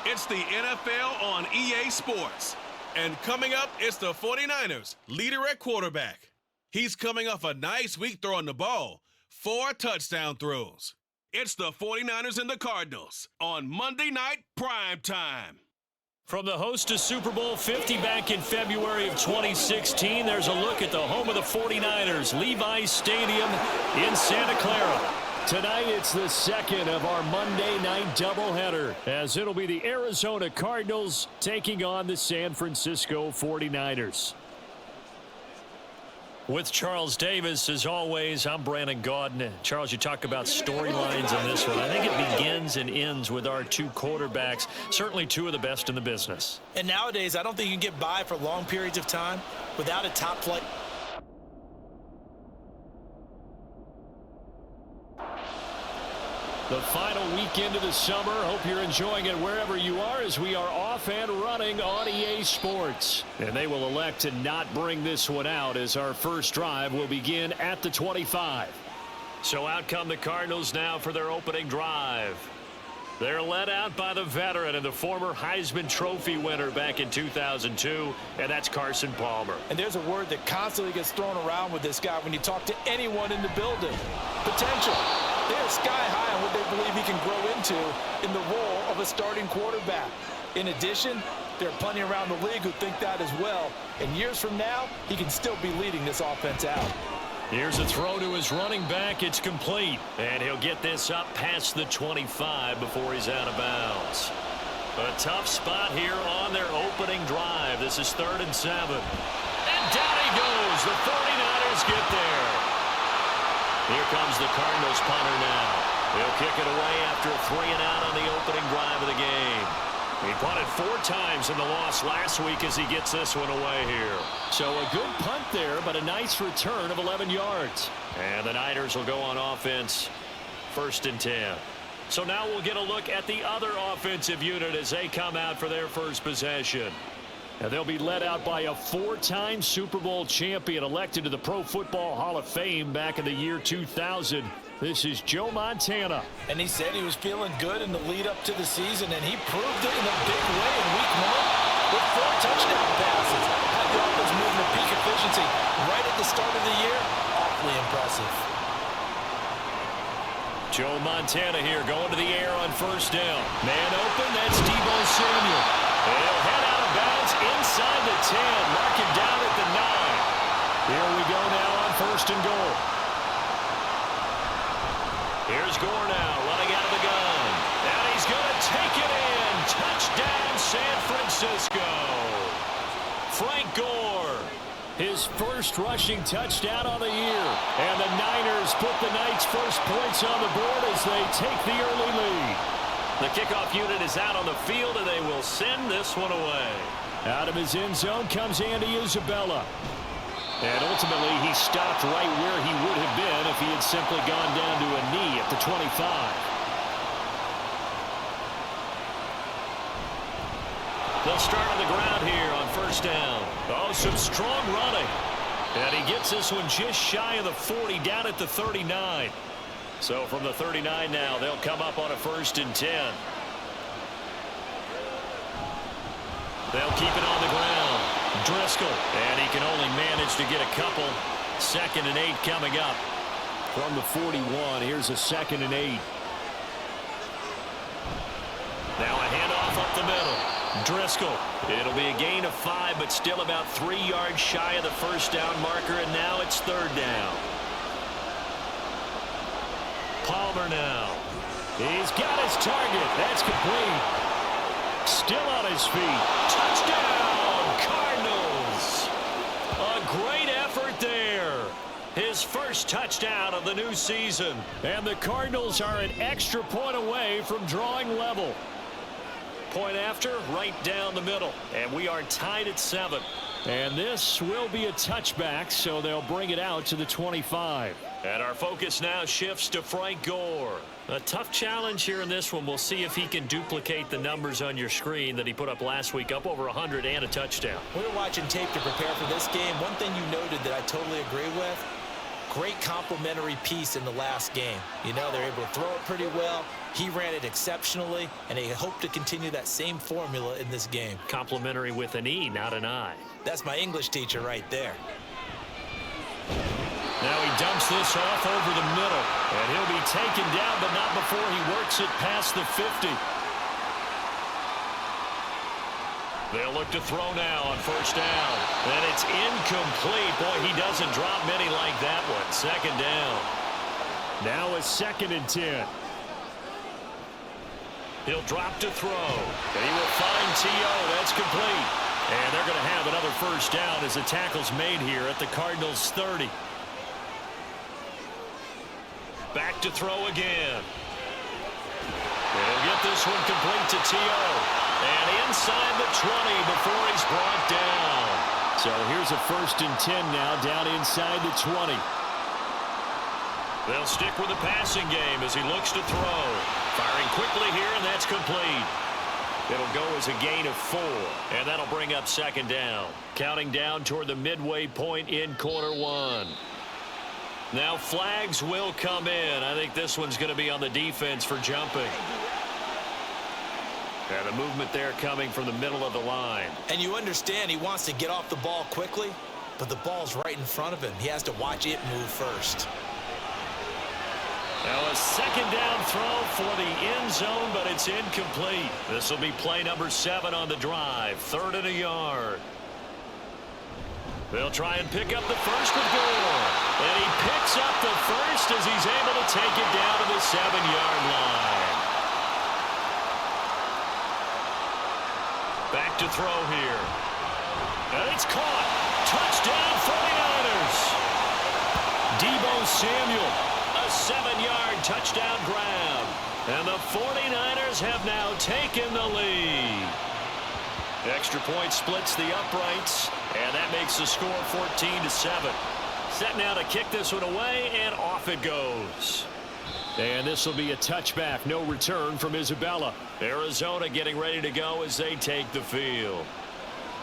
It's the NFL on EA Sports. And coming up, it's the 49ers, leader at quarterback. He's coming off a nice week throwing the ball, 4 touchdown throws. It's the 49ers and the Cardinals on Monday Night Prime Time. From the host to Super Bowl 50 back in February of 2016, there's a look at the home of the 49ers, Levi's Stadium in Santa Clara. Tonight, it's the second of our Monday night doubleheader, as it'll be the Arizona Cardinals taking on the San Francisco 49ers. With Charles Davis, as always, I'm Brandon Gaudin. Charles, you talk about storylines in this one. I think it begins and ends with our two quarterbacks, certainly two of the best in the business. And nowadays, I don't think you can get by for long periods of time without a top flight. The final weekend of the summer. Hope you're enjoying it wherever you are, as we are off and running on EA Sports. And they will elect to not bring this one out, as our first drive will begin at the 25. So out come the Cardinals now for their opening drive. They're led out by the veteran and the former Heisman Trophy winner back in 2002, and that's Carson Palmer. And there's a word that constantly gets thrown around with this guy when you talk to anyone in the building. Potential. They're sky high on what they believe he can grow into in the role of a starting quarterback. In addition, there are plenty around the league who think that as well. And years from now, he can still be leading this offense out. Here's a throw to his running back. It's complete. And he'll get this up past the 25 before he's out of bounds. A tough spot here on their opening drive. This is 3rd and 7. And down he goes. The 49ers get there. Here comes the Cardinals punter now. He'll kick it away after a 3 and out on the opening drive of the game. He punted 4 times in the loss last week as he gets this one away here. So a good punt there, but a nice return of 11 yards. And the Niners will go on offense, 1st and 10. So now we'll get a look at the other offensive unit as they come out for their first possession. And they'll be led out by a 4-time Super Bowl champion elected to the Pro Football Hall of Fame back in the year 2000. This is Joe Montana. And he said he was feeling good in the lead up to the season, and he proved it in a big way in week 1 with 4 touchdown passes. Had the offense moving at peak efficiency right at the start of the year. Awfully impressive. Joe Montana here going to the air on 1st down. Man open, that's Deebo Samuel. He'll head out of bounds inside the 10. Mark him down at the 9. Here we go now on 1st and goal. Here's Gore now, running out of the gun. And he's going to take it in. Touchdown, San Francisco. Frank Gore. His first rushing touchdown on the year. And the Niners put the Knights' first points on the board as they take the early lead. The kickoff unit is out on the field, and they will send this one away. Out of his end zone comes Andy Isabella. And ultimately, he stopped right where he would have been if he had simply gone down to a knee at the 25. They'll start on the ground here on 1st down. Oh, some strong running. And he gets this one just shy of the 40, down at the 39. So from the 39 now, they'll come up on a 1st and 10. They'll keep it on the ground. Driscoll, and he can only manage to get a couple. 2nd and 8 coming up. From the 41, here's a 2nd and 8. Now a handoff up the middle. Driscoll. It'll be a gain of 5, but still about 3 yards shy of the 1st down marker, and now it's 3rd down. Palmer now. He's got his target. That's complete. Still on his feet. Touchdown, Cardinals. A great effort there. His first touchdown of the new season. And the Cardinals are an extra point away from drawing level. Point after, right down the middle. And we are tied at 7. And this will be a touchback, so they'll bring it out to the 25. And our focus now shifts to Frank Gore. A tough challenge here in this one. We'll see if he can duplicate the numbers on your screen that he put up last week, up over 100 and a touchdown. We were watching tape to prepare for this game. One thing you noted that I totally agree with, great complementary piece in the last game. You know, they're able to throw it pretty well. He ran it exceptionally, and they hope to continue that same formula in this game. Complimentary with an E, not an I. That's my English teacher right there. Now he dumps this off over the middle, and he'll be taken down, but not before he works it past the 50. They'll look to throw now on first down. And it's incomplete. Boy, he doesn't drop many like that one. Second down. Now a 2nd and 10. He'll drop to throw. And he will find T.O. That's complete. And they're going to have another first down as the tackle's made here at the Cardinals' 30. Back to throw again. He'll get this one complete to T.O. And inside the 20 before he's brought down. So here's a 1st and 10 now, down inside the 20. They'll stick with the passing game as he looks to throw. Firing quickly here, and that's complete. It'll go as a gain of 4, and that'll bring up 2nd down. Counting down toward the midway point in quarter 1. Now flags will come in. I think this one's going to be on the defense for jumping. And the movement there coming from the middle of the line. And you understand he wants to get off the ball quickly, but the ball's right in front of him. He has to watch it move first. Now a 2nd down throw for the end zone, but it's incomplete. This will be play number 7 on the drive. 3rd and a yard. They'll try and pick up the first with Gore. And he picks up the first as he's able to take it down to the 7-yard line. Back to throw here. And it's caught. Touchdown 49ers. Deebo Samuel. A 7-yard touchdown grab. And the 49ers have now taken the lead. Extra point splits the uprights. And that makes the score 14-7. Set now to kick this one away, and off it goes. And this will be a touchback. No return from Isabella. Arizona getting ready to go as they take the field.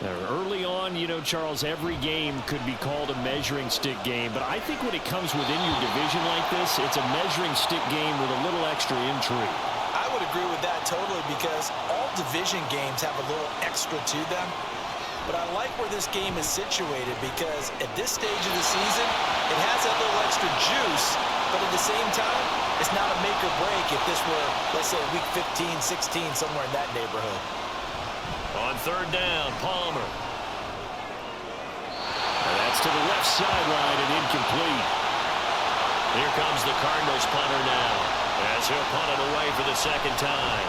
Now, early on, you know, Charles, every game could be called a measuring stick game. But I think when it comes within your division like this, it's a measuring stick game with a little extra intrigue. I would agree with that totally because all division games have a little extra to them. But I like where this game is situated because at this stage of the season, it has that little extra juice. But at the same time, it's not a make or break if this were, let's say, week 15, 16, somewhere in that neighborhood. On 3rd down, Palmer. And that's to the left sideline and incomplete. Here comes the Cardinals punter now as he'll punt it away for the 2nd time.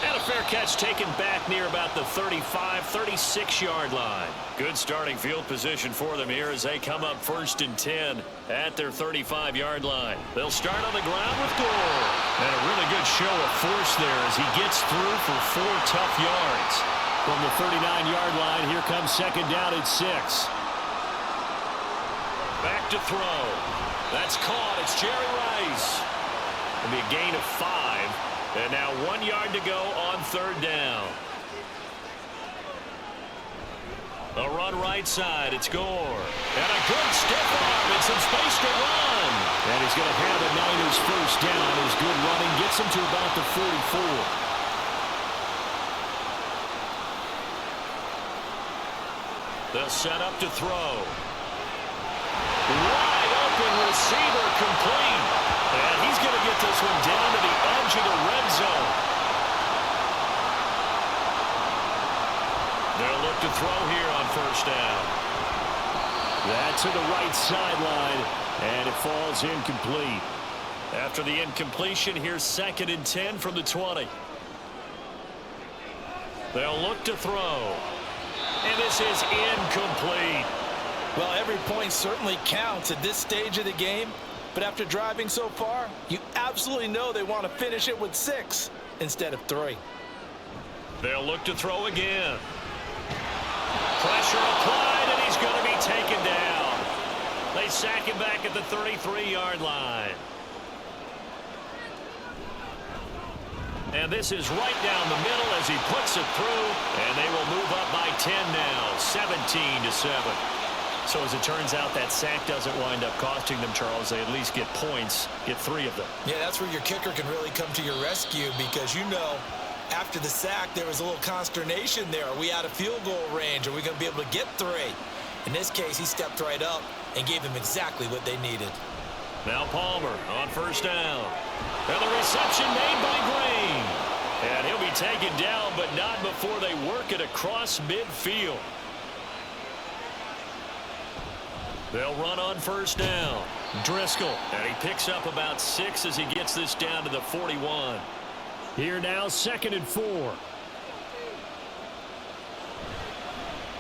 And a fair catch taken back near about the 35, 36-yard line. Good starting field position for them here as they come up 1st and 10 at their 35-yard line. They'll start on the ground with Gore. And a really good show of force there as he gets through for 4 tough yards. From the 39-yard line, here comes 2nd down at 6. Back to throw. That's caught. It's Jerry Rice. It'll be a gain of 5. And now 1 yard to go on 3rd down. A run right side. It's Gore. And a good stiff arm and some space to run. And he's going to have the Niners first down. His good running gets him to about the 44. They'll set up to throw. Wide open receiver complete. And he's going to get this one down to the edge of the red zone. They'll look to throw here on 1st down. That's to the right sideline, and it falls incomplete. After the incompletion, here's 2nd and 10 from the 20. They'll look to throw. And this is incomplete. Well, every point certainly counts at this stage of the game. But after driving so far, you absolutely know they want to finish it with 6 instead of 3. They'll look to throw again. Pressure applied, and he's going to be taken down. They sack him back at the 33-yard line. And this is right down the middle as he puts it through, and they will move up by 10 now, 17-7. So as it turns out, that sack doesn't wind up costing them, Charles. They at least get points, get 3 of them. Yeah, that's where your kicker can really come to your rescue because, after the sack, there was a little consternation there. Are we out of field goal range? Are we going to be able to get 3? In this case, he stepped right up and gave them exactly what they needed. Now Palmer on first down. And the reception made by Green. And he'll be taken down, but not before they work it across midfield. They'll run on first down. Driscoll, and he picks up about 6 as he gets this down to the 41. Here now, 2nd and 4.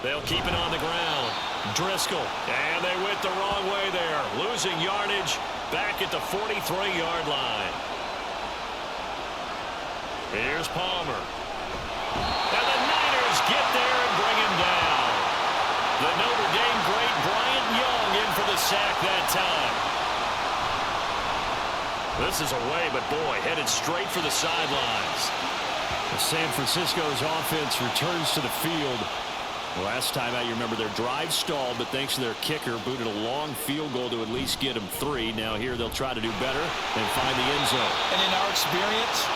They'll keep it on the ground. Driscoll, and they went the wrong way there. Losing yardage back at the 43-yard line. Here's Palmer. And the Niners get there and bring him down. The Notre Dame great Bryant Young in for the sack that time. This is away, but boy, headed straight for the sidelines. San Francisco's offense returns to the field. Last time out, you remember their drive stalled, but thanks to their kicker, booted a long field goal to at least get them 3. Now here they'll try to do better and find the end zone. And in our experience,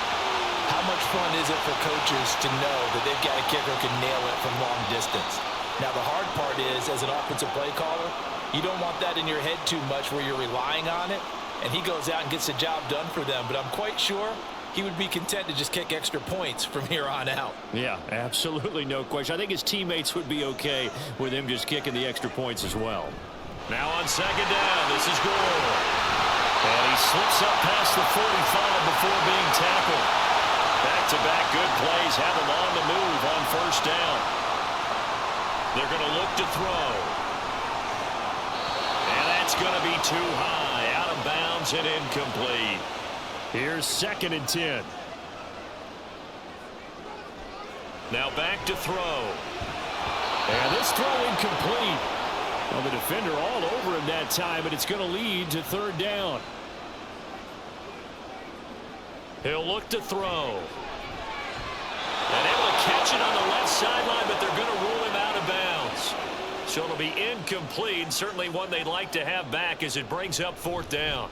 how much fun is it for coaches to know that they've got a kicker who can nail it from long distance? Now the hard part is, as an offensive play caller, you don't want that in your head too much where you're relying on it, and he goes out and gets the job done for them. But I'm quite sure he would be content to just kick extra points from here on out. Yeah, absolutely no question. I think his teammates would be okay with him just kicking the extra points as well. Now on 2nd down, this is Gore. And he slips up past the 45 before being tackled. Back-to-back good plays have him on the move on first down. They're going to look to throw. And that's going to be too high, out of bounds and incomplete. Here's 2nd and 10. Now back to throw. And this throw incomplete. Well, the defender all over him that time, but it's going to lead to 3rd down. He'll look to throw. And able to catch it on the left sideline, but they're going to rule him out of bounds. So it'll be incomplete, certainly one they'd like to have back as it brings up 4th down.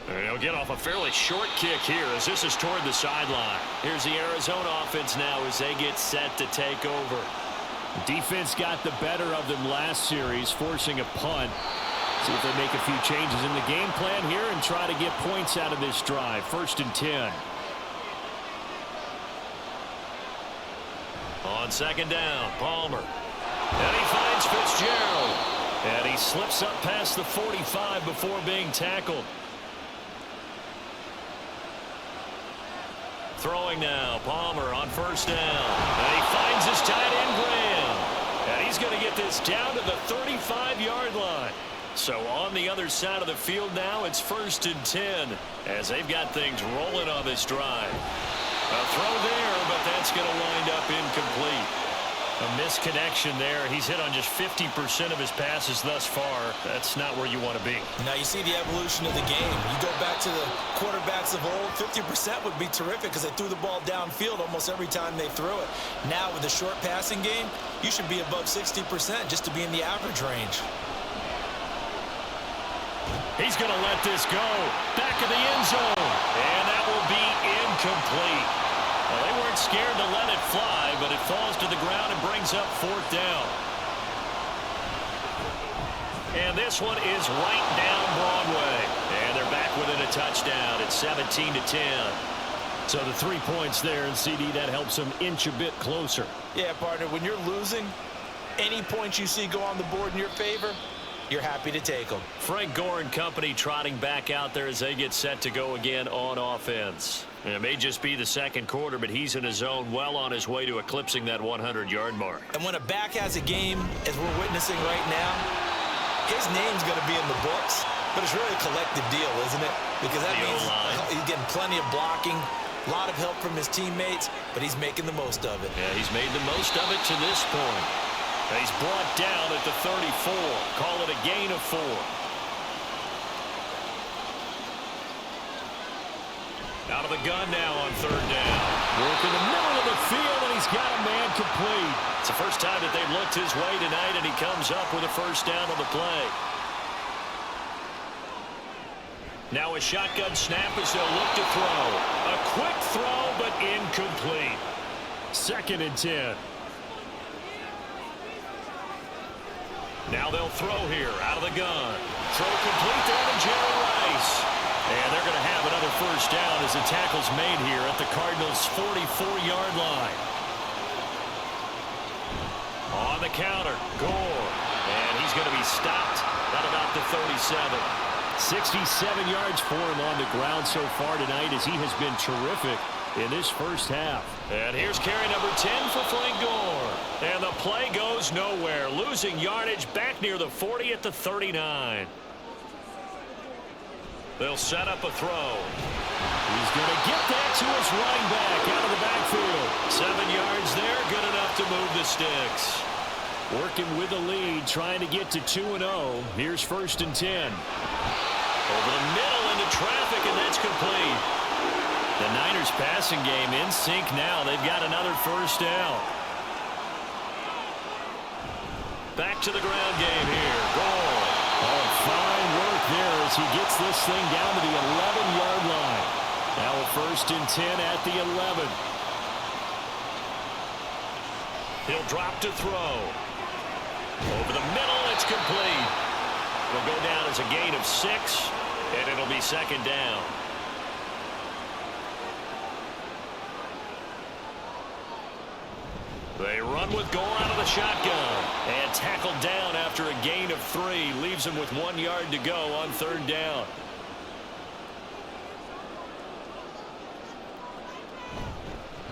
And he'll get off a fairly short kick here as this is toward the sideline. Here's the Arizona offense now as they get set to take over. Defense got the better of them last series, forcing a punt. See if they make a few changes in the game plan here and try to get points out of this drive. 1st and 10. On 2nd down, Palmer. And he finds Fitzgerald. And he slips up past the 45 before being tackled. Throwing now, Palmer on first down. And he finds his tight end, Graham. And he's going to get this down to the 35-yard line. So on the other side of the field now, it's 1st and 10 as they've got things rolling on this drive. A throw there, but that's going to wind up incomplete. A misconnection there. He's hit on just 50% of his passes thus far. That's not where you want to be. Now you see the evolution of the game. You go back to the quarterbacks of old, 50% would be terrific because they threw the ball downfield almost every time they threw it. Now with the short passing game, you should be above 60% just to be in the average range. He's going to let this go. Back of the end zone. And that will be incomplete. Well, they weren't scared to let it fly, but it falls to the ground and brings up 4th down. And this one is right down Broadway. And they're back within a touchdown. It's 17-10. So the 3 points there, and CD, that helps them inch a bit closer. Yeah, partner, when you're losing, any points you see go on the board in your favor, you're happy to take them. Frank Gore and company trotting back out there as they get set to go again on offense. And it may just be the 2nd quarter, but he's in his zone, well on his way to eclipsing that 100-yard mark. And when a back has a game, as we're witnessing right now, his name's going to be in the books, but it's really a collective deal, isn't it? Because that means he's getting plenty of blocking, a lot of help from his teammates, but he's making the most of it. Yeah, he's made the most of it to this point. And he's brought down at the 34. Call it a gain of 4. Out of the gun now on third down. Work in the middle of the field, and he's got a man complete. It's the first time that they've looked his way tonight, and he comes up with a first down on the play. Now a shotgun snap as they'll look to throw. A quick throw, but incomplete. 2nd and 10. Now they'll throw here out of the gun. Throw complete there to Jerry Rice. And they're going to have another first down as the tackle's made here at the Cardinals' 44-yard line. On the counter, Gore. And he's going to be stopped at about the 37. 67 yards for him on the ground so far tonight as he has been terrific in this first half. And here's carry number 10 for Frank Gore. And the play goes nowhere. Losing yardage back near the 40 at the 39. They'll set up a throw. He's going to get that to his running back out of the backfield. 7 yards there, good enough to move the sticks. Working with the lead, trying to get to 2-0. Here's 1st and 10. Over the middle into traffic, and that's complete. The Niners passing game in sync now. They've got another first down. Back to the ground game here. Goal. Oh, fine work there as he gets this thing down to the 11-yard line. Now a 1st and 10 at the 11. He'll drop to throw. Over the middle, it's complete. It'll go down as a gain of 6, and it'll be 2nd down. They run with Gore out of the shotgun. And tackled down after a gain of 3. Leaves him with 1 yard to go on 3rd down.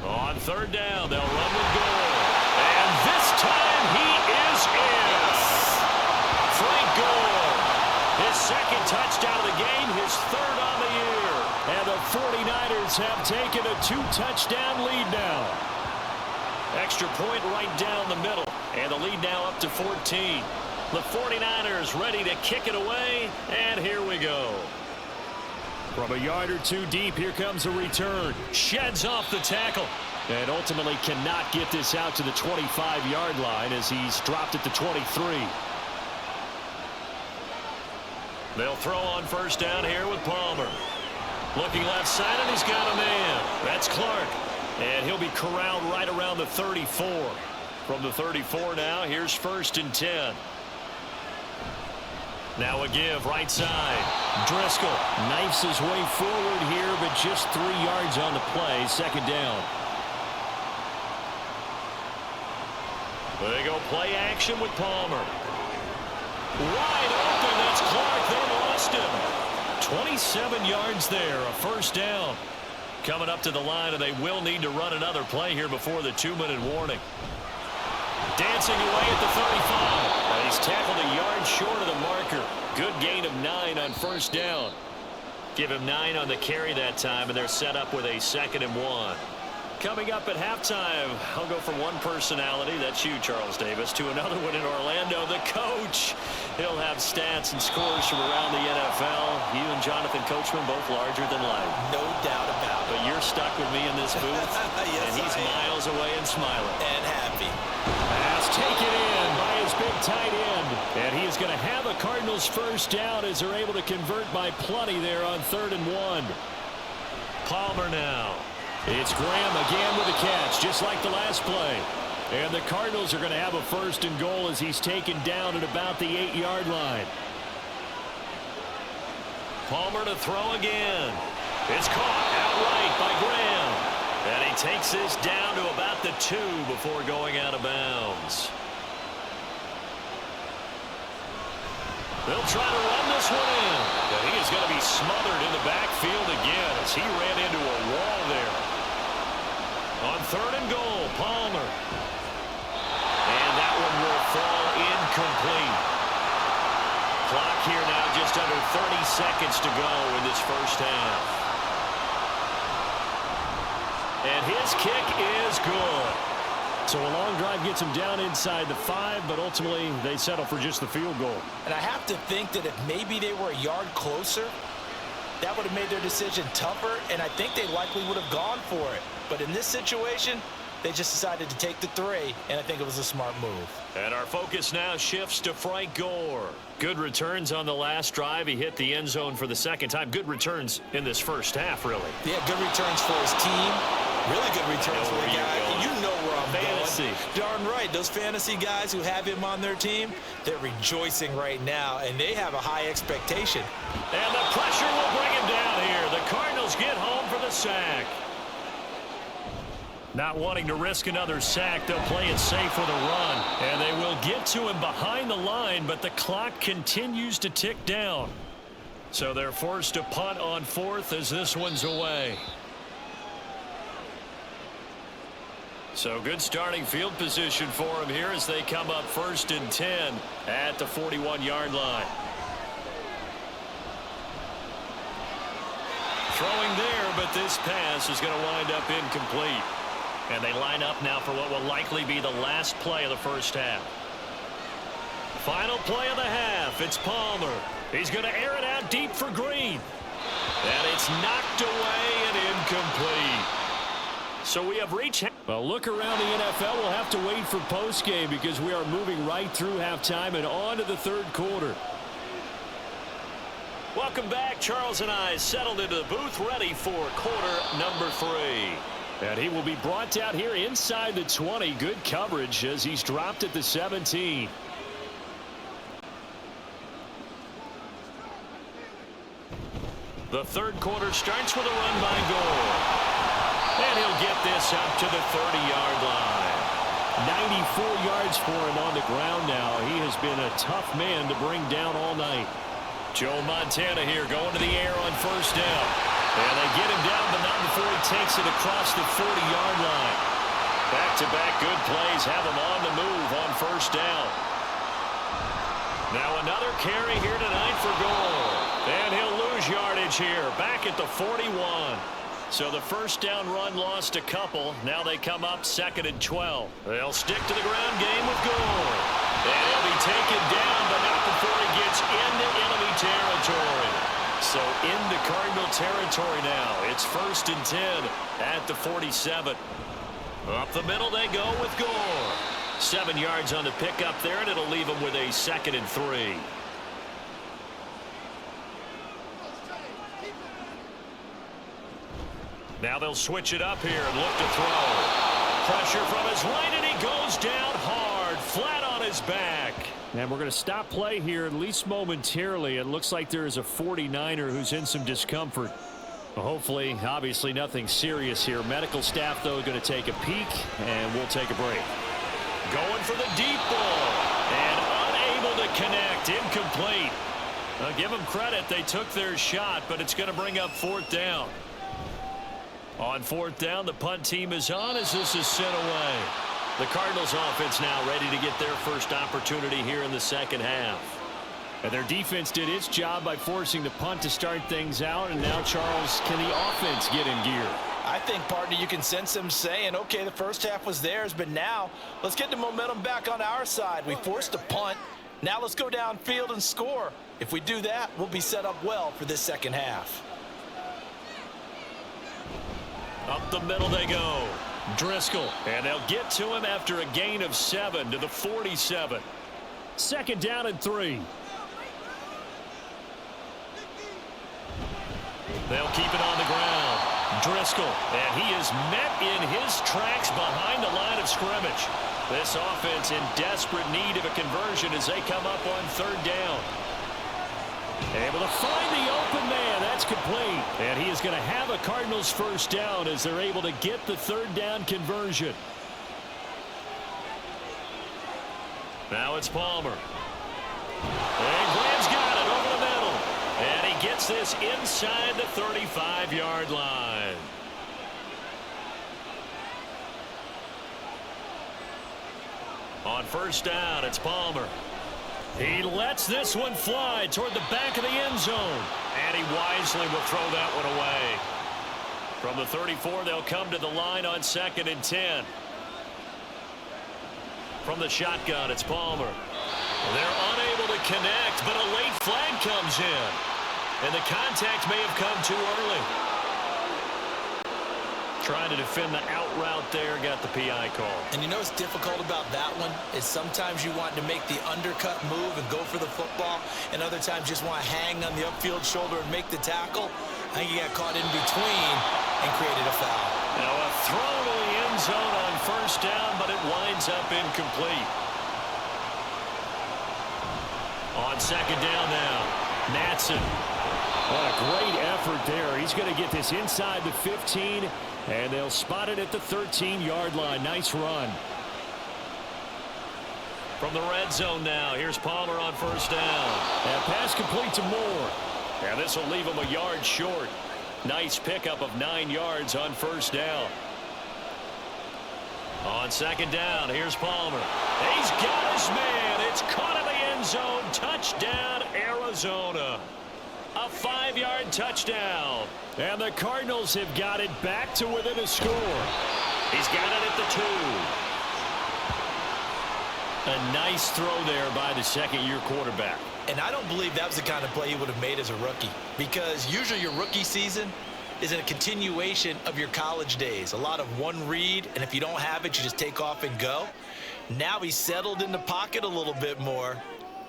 On 3rd down, they'll run with Gore. And this time he is in. Frank Gore. His 2nd touchdown of the game, his 3rd on the year. And the 49ers have taken a 2-touchdown lead now. Extra point right down the middle. And the lead now up to 14. The 49ers ready to kick it away. And here we go. From a yard or 2 deep, here comes a return. Sheds off the tackle. And ultimately cannot get this out to the 25-yard line as he's dropped at the 23. They'll throw on 1st down here with Palmer. Looking left side, and he's got a man. That's Clark. And he'll be corralled right around the 34. From the 34 now, here's 1st and 10. Now a give right side. Driscoll knifes his way forward here, but just 3 yards on the play. 2nd down. They go play action with Palmer. Wide open, that's Clark. They lost him. 27 yards there, a 1st down. Coming up to the line, and they will need to run another play here before the 2-minute warning. Dancing away at the 35. And he's tackled a yard short of the marker. Good gain of 9 on 1st down. Give him 9 on the carry that time, and they're set up with a 2nd and 1. Coming up at halftime, I'll go from one personality, that's you, Charles Davis, to another one in Orlando, the coach. He'll have stats and scores from around the NFL. You and Jonathan Coachman both larger than life. No doubt about it. But you're stuck with me in this booth, yes, and he's miles away and smiling. And happy. Pass taken in by his big tight end. And he is going to have a Cardinals first down as they're able to convert by plenty there on 3rd and 1. Palmer now. It's Graham again with a catch, just like the last play. And the Cardinals are going to have a 1st and goal as he's taken down at about the 8-yard line. Palmer to throw again. It's caught outright by Graham. And he takes this down to about the 2 before going out of bounds. They'll try to run this one in. But he is going to be smothered in the backfield again as he ran into a wall there. On 3rd and goal, Palmer. And that one will fall incomplete. Clock here now just under 30 seconds to go in this first half. And his kick is good. So a long drive gets him down inside the 5, but ultimately they settle for just the field goal. And I have to think that if maybe they were a yard closer, that would have made their decision tougher, and I think they likely would have gone for it. But in this situation, they just decided to take the 3, and I think it was a smart move. And our focus now shifts to Frank Gore. Good returns on the last drive. He hit the end zone for the second time. Good returns in this first half, really. Yeah, good returns for his team. Really good returns for the guy. You know where I'm Fantasy. going. Darn right. Those fantasy guys who have him on their team, they're rejoicing right now, and they have a high expectation. And the pressure will bring him down here. The Cardinals get home for the sack. Not wanting to risk another sack, they'll play it safe with a run. And they will get to him behind the line, but the clock continues to tick down. So they're forced to punt on 4th as this one's away. So good starting field position for him here as they come up 1st and 10 at the 41-yard line. Throwing there, but this pass is going to wind up incomplete. And they line up now for what will likely be the last play of the first half. Final play of the half. It's Palmer. He's going to air it out deep for Green. And it's knocked away and incomplete. So we have reached. Well, look around the NFL. We'll have to wait for postgame because we are moving right through halftime and on to the third quarter. Welcome back. Charles and I settled into the booth ready for quarter number 3. And he will be brought down here inside the 20. Good coverage as he's dropped at the 17. The third quarter starts with a run by Gore. And he'll get this up to the 30-yard line. 94 yards for him on the ground now. He has been a tough man to bring down all night. Joe Montana here going to the air on first down. And they get him down, but not before he takes it across the 40-yard line. Back-to-back good plays have him on the move on first down. Now another carry here tonight for Gore. And he'll lose yardage here, back at the 41. So the first down run lost a couple. Now they come up 2nd and 12. They'll stick to the ground game with Gore. And he'll be taken down, but not before he gets into enemy territory. So into Cardinal territory now. It's 1st and 10 at the 47. Up the middle they go with Gore. 7 yards on the pickup there, and it'll leave him with a 2nd and 3. Now they'll switch it up here and look to throw. Pressure from his right, and he goes down hard, flat on his back. And we're going to stop play here, at least momentarily. It looks like there is a 49er who's in some discomfort. Well, hopefully, obviously, nothing serious here. Medical staff, though, going to take a peek, and we'll take a break. Going for the deep ball, and unable to connect, incomplete. I'll give them credit. They took their shot, but it's going to bring up 4th down. On 4th down, the punt team is on as this is sent away. The Cardinals offense now ready to get their first opportunity here in the second half. And their defense did its job by forcing the punt to start things out. And now, Charles, can the offense get in gear? I think, partner, you can sense them saying, okay, the first half was theirs, but now let's get the momentum back on our side. We forced a punt. Now let's go downfield and score. If we do that, we'll be set up well for this second half. Up the middle they go. Driscoll, and they'll get to him after a gain of 7 to the 47. 2nd down and 3. They'll keep it on the ground. Driscoll, and he is met in his tracks behind the line of scrimmage. This offense in desperate need of a conversion as they come up on 3rd down. Able to find the open man. That's complete. And he is going to have a Cardinals first down as they're able to get the 3rd down conversion. Now it's Palmer. And Graham's got it over the middle. And he gets this inside the 35-yard line. On first down, it's Palmer. He lets this one fly toward the back of the end zone. And he wisely will throw that one away. From the 34, they'll come to the line on 2nd and 10. From the shotgun, it's Palmer. They're unable to connect, but a late flag comes in. And the contact may have come too early. Trying to defend the out route there, got the PI call. And you know what's difficult about that one is sometimes you want to make the undercut move and go for the football, and other times just want to hang on the upfield shoulder and make the tackle. I think he got caught in between and created a foul. Now a throw to the end zone on first down, but it winds up incomplete. On second down now, Natson. What a great effort there. He's going to get this inside the 15, and they'll spot it at the 13-yard line. Nice run. From the red zone now, here's Palmer on first down. And pass complete to Moore. And this will leave him a yard short. Nice pickup of 9 yards on first down. On second down, here's Palmer. He's got his man. It's caught in the end zone. Touchdown, Arizona. A 5-yard touchdown. And the Cardinals have got it back to within a score. He's got it at the 2. A nice throw there by the second-year quarterback. And I don't believe that was the kind of play he would have made as a rookie, because usually your rookie season is a continuation of your college days. A lot of one read, and if you don't have it, you just take off and go. Now he's settled in the pocket a little bit more,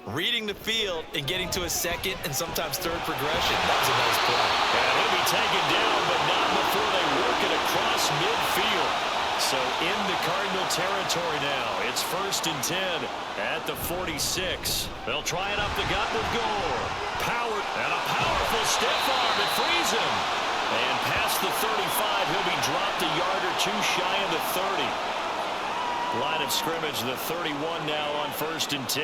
reading the field and getting to a second and sometimes third progression. That was a nice play. And he'll be taken down, but not before they work it across midfield. So into Cardinal territory now. It's 1st and 10 at the 46. They'll try it up the gut with Gore. Power and a powerful stiff arm. It frees him. And past the 35, he'll be dropped a yard or two shy of the 30. Line of scrimmage, the 31 now on 1st and 10.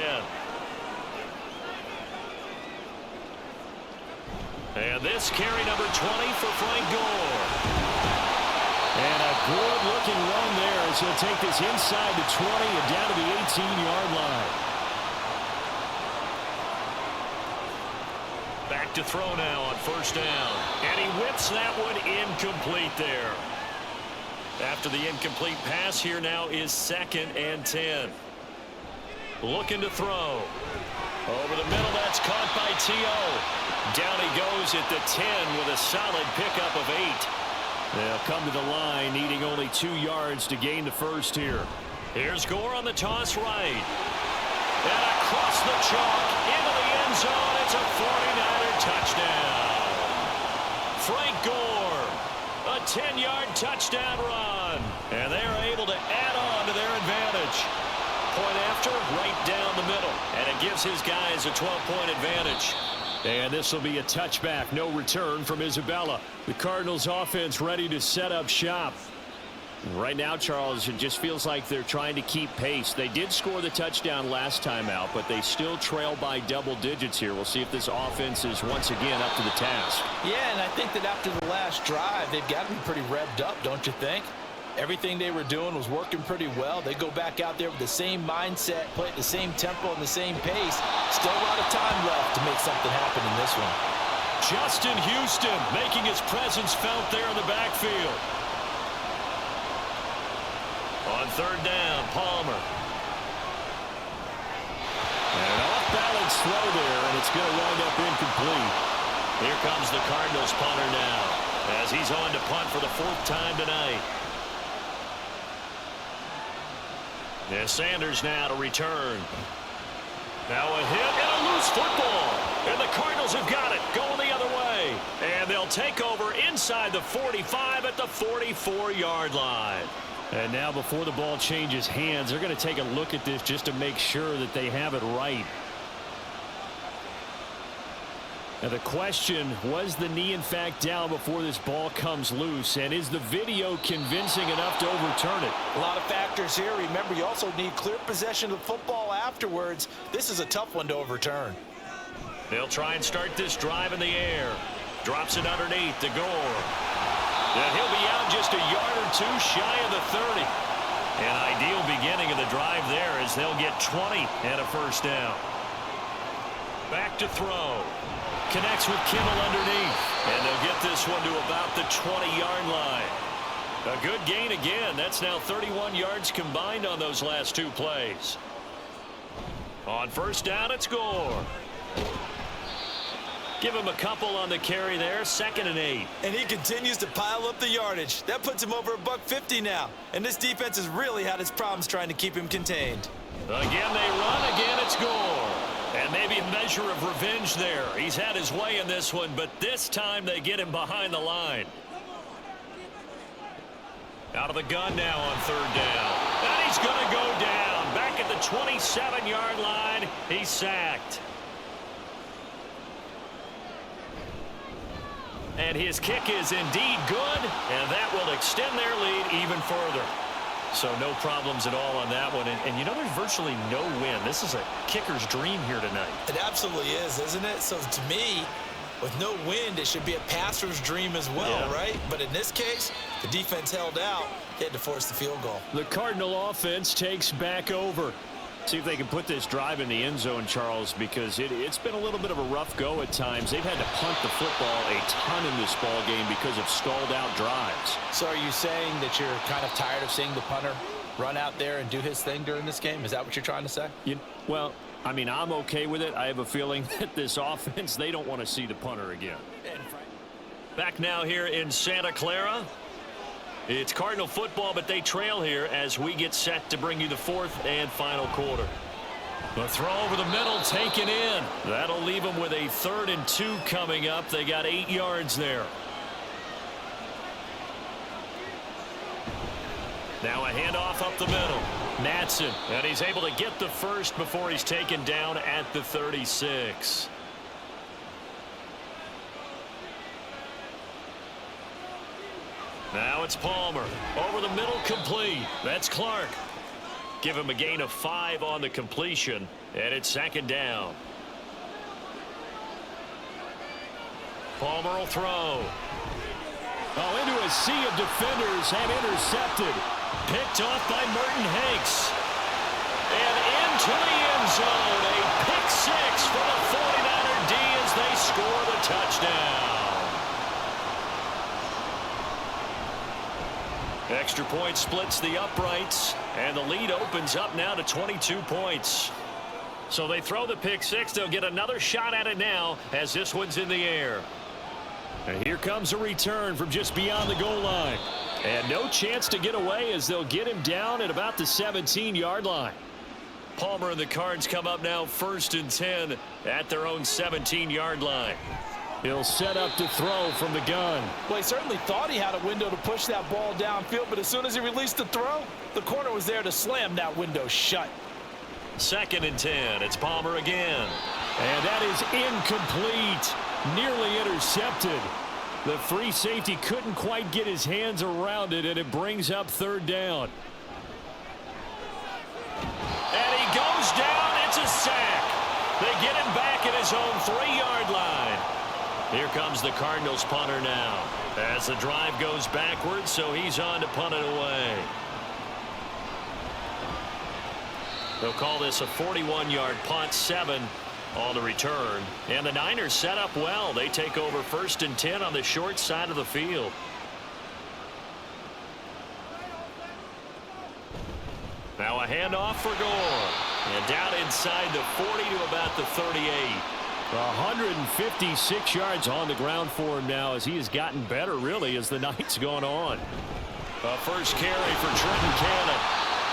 And this carry number 20 for Frank Gore. And a good-looking run there as he'll take this inside the 20 and down to the 18-yard line. Back to throw now on first down. And he whips that one incomplete there. After the incomplete pass, here now is 2nd and 10. Looking to throw. Over the middle, that's caught by T.O. Down he goes at the 10 with a solid pickup of 8. They'll come to the line, needing only 2 yards to gain the first here. Here's Gore on the toss right. And across the chalk, into the end zone. It's a 49er touchdown. Frank Gore, a 10-yard touchdown run. And they are able to add on to their advantage. Point after, right down the middle. And it gives his guys a 12-point advantage. And this will be a touchback. No return from Isabella. The Cardinals offense ready to set up shop. Right now, Charles, it just feels like they're trying to keep pace. They did score the touchdown last time out, but they still trail by double digits here. We'll see if this offense is once again up to the task. Yeah, and I think that after the last drive, they've got to be pretty revved up, don't you think? Everything they were doing was working pretty well. They go back out there with the same mindset, play at the same tempo and the same pace. Still a lot of time left to make something happen in this one. Justin Houston making his presence felt there in the backfield. On third down, Palmer. And an off-balance throw there, and it's going to wind up incomplete. Here comes the Cardinals punter now, as he's on to punt for the 4th time tonight. Yeah, Sanders now to return. Now a hit and a loose football. And the Cardinals have got it, going the other way. And they'll take over inside the 45 at the 44-yard line. And now before the ball changes hands, they're going to take a look at this just to make sure that they have it right. Now the question, was the knee in fact down before this ball comes loose? And is the video convincing enough to overturn it? A lot of factors here. Remember, you also need clear possession of the football afterwards. This is a tough one to overturn. They'll try and start this drive in the air. Drops it underneath to Gore. And he'll be out just a yard or two shy of the 30. An ideal beginning of the drive there as they'll get 20 and a first down. Back to throw. Connects with Kittle underneath. And they'll get this one to about the 20-yard line. A good gain again. That's now 31 yards combined on those last 2 plays. On first down, it's Gore. Give him a couple on the carry there, 2nd and 8. And he continues to pile up the yardage. That puts him over $150 now. And this defense has really had its problems trying to keep him contained. Again they run, again it's Gore. And maybe a measure of revenge there. He's had his way in this one, but this time they get him behind the line. Out of the gun now on 3rd down. And he's going to go down. Back at the 27-yard line, he's sacked. And his kick is indeed good, and that will extend their lead even further. So no problems at all on that one. And you know, there's virtually no win. This is a kicker's dream here tonight. It absolutely is, isn't it? So to me, with no wind, it should be a passer's dream as well, right? But in this case, the defense held out. They had to force the field goal. The Cardinal offense takes back over. See if they can put this drive in the end zone, Charles, because it's been a little bit of a rough go at times. They've had to punt the football a ton in this ball game because of stalled out drives. So are you saying that you're kind of tired of seeing the punter run out there and do his thing during this game? Is that what you're trying to say? Well, I mean, I'm okay with it. I have a feeling that this offense, they don't want to see the punter again. Back now here in Santa Clara. It's Cardinal football, but they trail here as we get set to bring you the 4th and final quarter. The throw over the middle taken in. That'll leave them with a 3rd and 2 coming up. They got 8 yards there. Now a handoff up the middle. Madsen, and he's able to get the first before he's taken down at the 36. Now it's Palmer. Over the middle, complete. That's Clark. Give him a gain of 5 on the completion, and it's 2nd down. Palmer will throw. Oh, into a sea of defenders and intercepted. Picked off by Merton Hanks. And into the end zone. A pick 6 for the 49er D as they score the touchdown. Extra point splits the uprights, and the lead opens up now to 22 points. So they throw the pick 6. They'll get another shot at it now as this one's in the air. And here comes a return from just beyond the goal line. And no chance to get away as they'll get him down at about the 17-yard line. Palmer and the Cards come up now 1st and 10 at their own 17-yard line. He'll set up to throw from the gun. Well, he certainly thought he had a window to push that ball downfield, but as soon as he released the throw, the corner was there to slam that window shut. 2nd and 10. It's Palmer again. And that is incomplete. Nearly intercepted. The free safety couldn't quite get his hands around it, and it brings up 3rd down. And he goes down. It's a sack. They get him back at his own 3-yard line. Here comes the Cardinals punter now as the drive goes backwards, so he's on to punt it away. They'll call this a 41-yard punt, 7 on the return. And the Niners set up well. They take over 1st and 10 on the short side of the field. Now a handoff for Gore. And down inside the 40 to about the 38. 156 yards on the ground for him now as he has gotten better, really, as the night's gone on. A first carry for Trenton Cannon.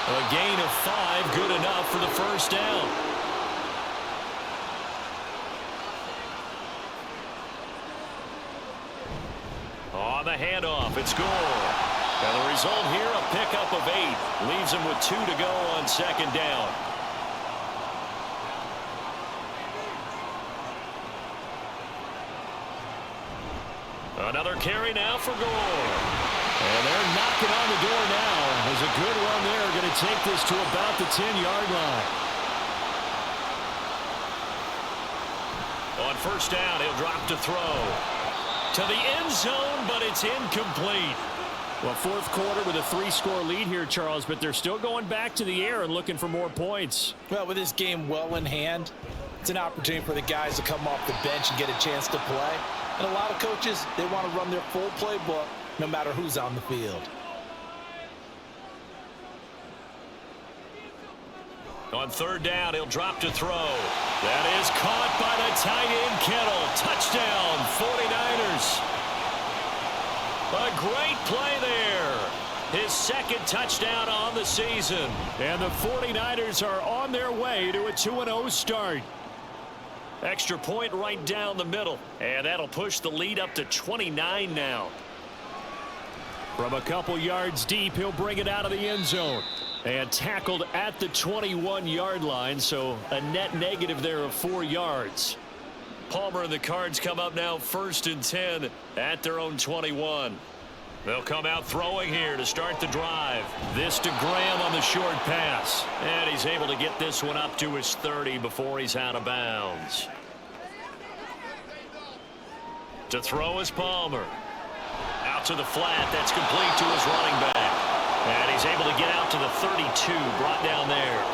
A gain of 5, good enough for the 1st down. On the handoff, it's Gore. And the result here, a pickup of 8. Leaves him with 2 to go on 2nd down. Another carry now for Gore. And they're knocking on the door now. There's a good run there. Going to take this to about the 10-yard line. On 1st down, he'll drop to throw. To the end zone, but it's incomplete. Well, 4th quarter with a 3-score lead here, Charles, but they're still going back to the air and looking for more points. Well, with this game well in hand, it's an opportunity for the guys to come off the bench and get a chance to play. And a lot of coaches, they want to run their full playbook no matter who's on the field. On third down, he'll drop to throw. That is caught by the tight end Kittle. Touchdown, 49ers. A great play there. His second touchdown on the season. And the 49ers are on their way to a 2-0 start. Extra point right down the middle. And that'll push the lead up to 29 now. From a couple yards deep, he'll bring it out of the end zone. And tackled at the 21-yard line, so a net negative there of 4 yards. Palmer and the Cards come up now 1st and 10 at their own 21. They'll come out throwing here to start the drive. This to Graham on the short pass. And he's able to get this one up to his 30 before he's out of bounds. To throw is Palmer. Out to the flat. That's complete to his running back. And he's able to get out to the 32, brought down there.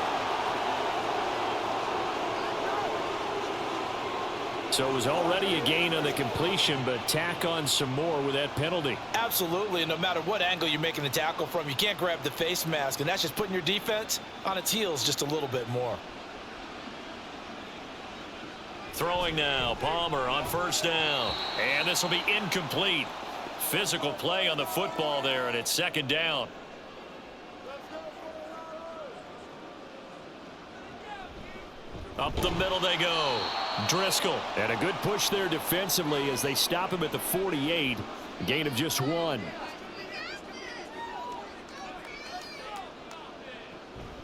So it was already a gain on the completion, but tack on some more with that penalty. Absolutely, and no matter what angle you're making the tackle from, you can't grab the face mask, and that's just putting your defense on its heels just a little bit more. Throwing now, Palmer on first down. And this will be incomplete. Physical play on the football there, and it's 2nd down. Up the middle they go. Driscoll. And a good push there defensively as they stop him at the 48. Gain of just 1.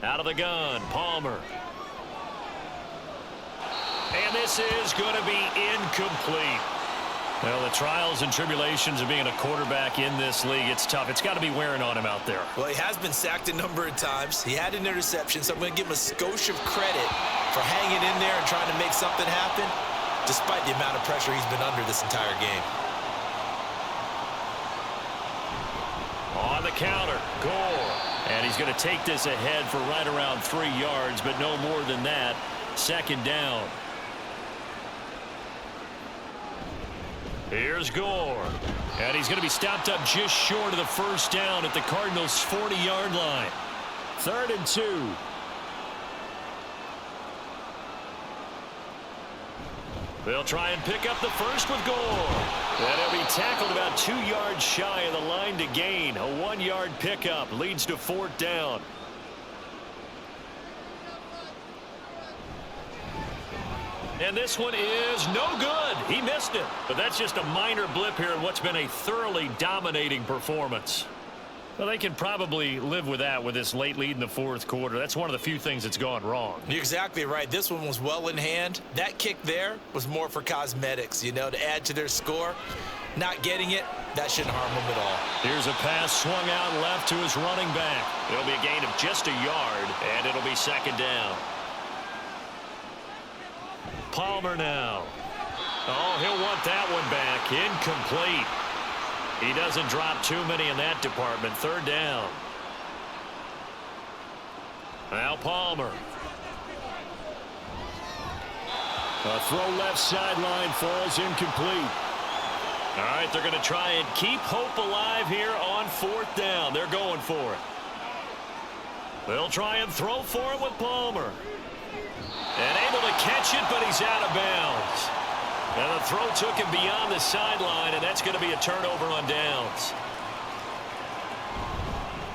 Out of the gun, Palmer. And this is going to be incomplete. Well, the trials and tribulations of being a quarterback in this league, it's tough. It's got to be wearing on him out there. Well, he has been sacked a number of times. He had an interception, so I'm going to give him a skosh of credit for hanging in there and trying to make something happen, despite the amount of pressure he's been under this entire game. On the counter, Gore. And he's going to take this ahead for right around 3 yards, but no more than that. 2nd down. Here's Gore. And he's going to be stopped up just short of the 1st down at the Cardinals' 40-yard line. 3rd and 2. They'll try and pick up the first with Gore. And he'll be tackled about 2 yards shy of the line to gain. A 1-yard pickup leads to 4th down. And this one is no good. He missed it. But that's just a minor blip here in what's been a thoroughly dominating performance. Well, they can probably live with that with this late lead in the 4th quarter. That's one of the few things that's gone wrong. You're exactly right. This one was well in hand. That kick there was more for cosmetics, you know, to add to their score. Not getting it, that shouldn't harm them at all. Here's a pass swung out left to his running back. It'll be a gain of just a yard, and it'll be 2nd down. Palmer now. Oh, he'll want that one back. Incomplete. He doesn't drop too many in that department. 3rd down. Now Palmer. A throw left sideline falls incomplete. All right, they're going to try and keep hope alive here on 4th down. They're going for it. They'll try and throw for it with Palmer. And able to catch it, but he's out of bounds. And the throw took him beyond the sideline, and that's going to be a turnover on downs.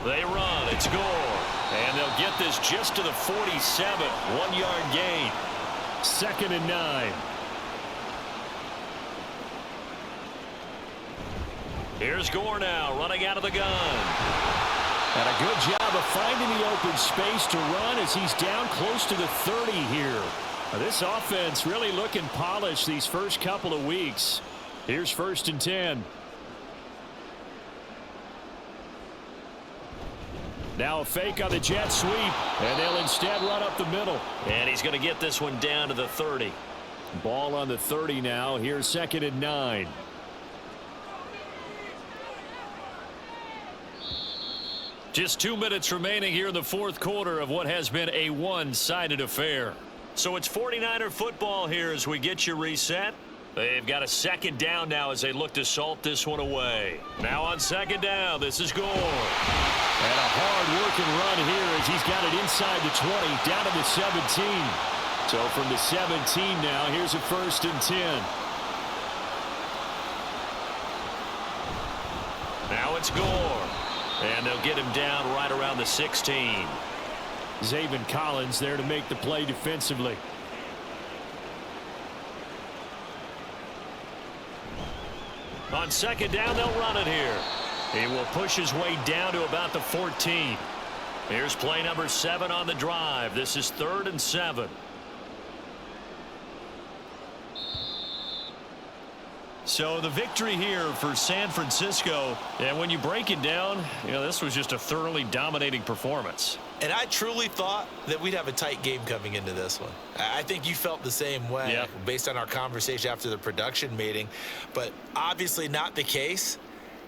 They run. It's Gore. And they'll get this just to the 47. 1-yard gain. 2nd and 9. Here's Gore now, running out of the gun. And a good job of finding the open space to run as he's down close to the 30 here. Now, this offense really looking polished these first couple of weeks. Here's 1st and 10. Now a fake on the jet sweep, and they'll instead run up the middle. And he's going to get this one down to the 30. Ball on the 30 now. Here's 2nd and 9. Just 2 minutes remaining here in the 4th quarter of what has been a one-sided affair. So it's 49er football here as we get you reset. They've got a 2nd down now as they look to salt this one away. Now on 2nd down, this is Gore. And a hard-working run here as he's got it inside the 20, down to the 17. So from the 17 now, here's a 1st and 10. Now it's Gore. And they'll get him down right around the 16. Zaven Collins there to make the play defensively. On 2nd down, they'll run it here. He will push his way down to about the 14. Here's play number 7 on the drive. This is 3rd and 7. So the victory here for San Francisco, and when you break it down, this was just a thoroughly dominating performance. And I truly thought that we'd have a tight game coming into this one. I think you felt the same way based on our conversation after the production meeting, but obviously not the case.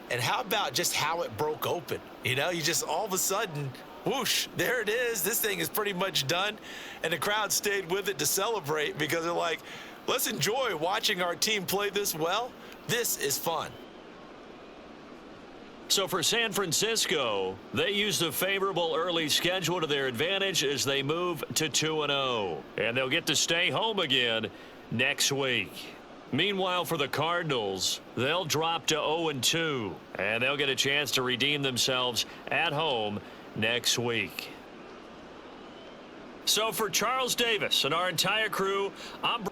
And how about just how it broke open? You just all of a sudden, whoosh, there it is. This thing is pretty much done. And the crowd stayed with it to celebrate because they're like, let's enjoy watching our team play this well. This is fun. So for San Francisco, they used a favorable early schedule to their advantage as they move to 2-0. And they'll get to stay home again next week. Meanwhile, for the Cardinals, they'll drop to 0-2. And they'll get a chance to redeem themselves at home next week. So for Charles Davis and our entire crew, I'm